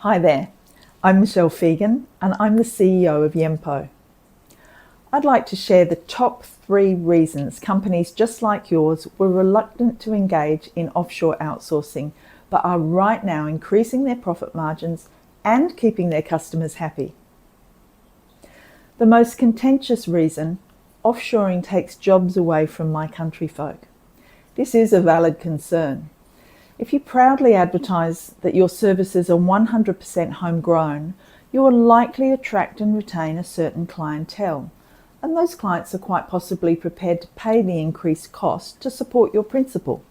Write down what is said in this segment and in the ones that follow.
Hi there, I'm Michelle Fiegehen and I'm the CEO of Yempo. I'd like to share the top 3 reasons companies just like yours were reluctant to engage in offshore outsourcing, but are right now increasing their profit margins and keeping their customers happy. The most contentious reason: offshoring takes jobs away from my country folk. This is a valid concern. If you proudly advertise that your services are 100% homegrown, you will likely attract and retain a certain clientele, and those clients are quite possibly prepared to pay the increased cost to support your principle.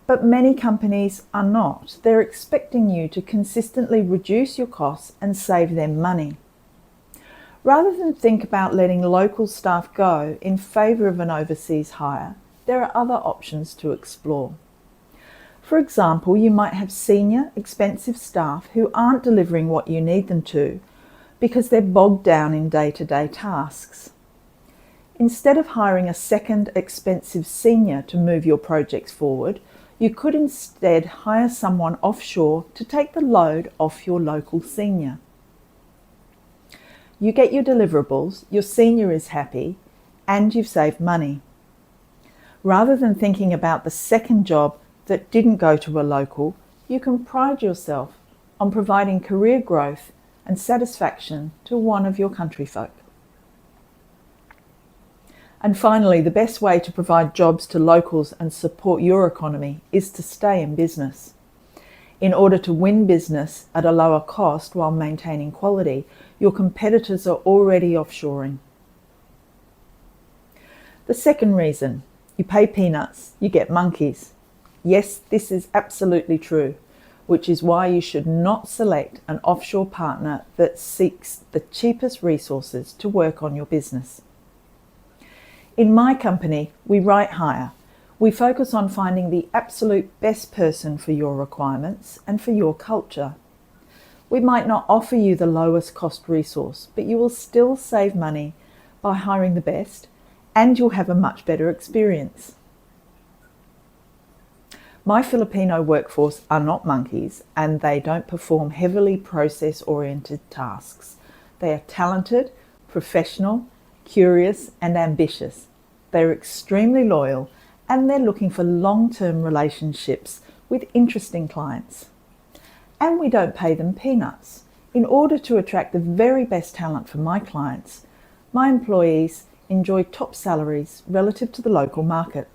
But many companies are not. They're expecting you to consistently reduce your costs and save them money. Rather than think about letting local staff go in favour of an overseas hire, there are other options to explore. For example, you might have senior, expensive staff who aren't delivering what you need them to because they're bogged down in day-to-day tasks. Instead of hiring a second expensive senior to move your projects forward, you could instead hire someone offshore to take the load off your local senior. You get your deliverables, your senior is happy, and you've saved money. Rather than thinking about the second job that didn't go to a local, you can pride yourself on providing career growth and satisfaction to one of your country folk. And finally, the best way to provide jobs to locals and support your economy is to stay in business. In order to win business at a lower cost while maintaining quality, your competitors are already offshoring. The second reason: you pay peanuts, you get monkeys. Yes, this is absolutely true, which is why you should not select an offshore partner that seeks the cheapest resources to work on your business. In my company, we right hire. We focus on finding the absolute best person for your requirements and for your culture. We might not offer you the lowest cost resource, but you will still save money by hiring the best, and you'll have a much better experience. My Filipino workforce are not monkeys, and they don't perform heavily process-oriented tasks. They are talented, professional, curious, and ambitious. They're extremely loyal, and they're looking for long-term relationships with interesting clients. And we don't pay them peanuts. In order to attract the very best talent for my clients, my employees enjoy top salaries relative to the local market.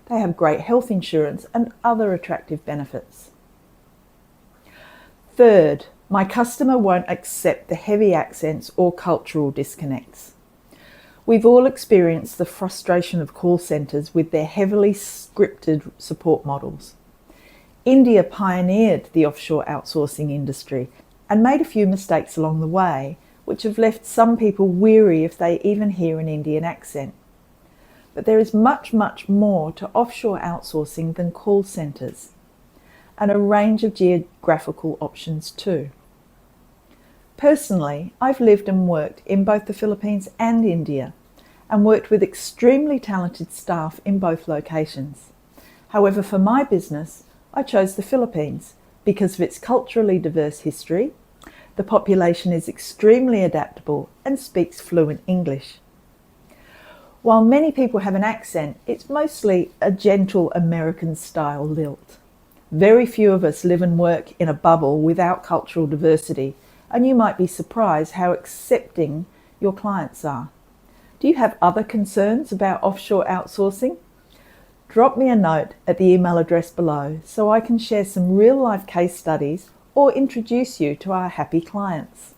They have great health insurance and other attractive benefits. Third, my customer won't accept the heavy accents or cultural disconnects. We've all experienced the frustration of call centres with their heavily scripted support models. India pioneered the offshore outsourcing industry and made a few mistakes along the way, which have left some people weary if they even hear an Indian accent. But there is much, much more to offshore outsourcing than call centres, and a range of geographical options too. Personally, I've lived and worked in both the Philippines and India, and worked with extremely talented staff in both locations. However, for my business, I chose the Philippines because of its culturally diverse history. The population is extremely adaptable and speaks fluent English. While many people have an accent, it's mostly a gentle American-style lilt. Very few of us live and work in a bubble without cultural diversity, and you might be surprised how accepting your clients are. Do you have other concerns about offshore outsourcing? Drop me a note at the email address below so I can share some real-life case studies or introduce you to our happy clients.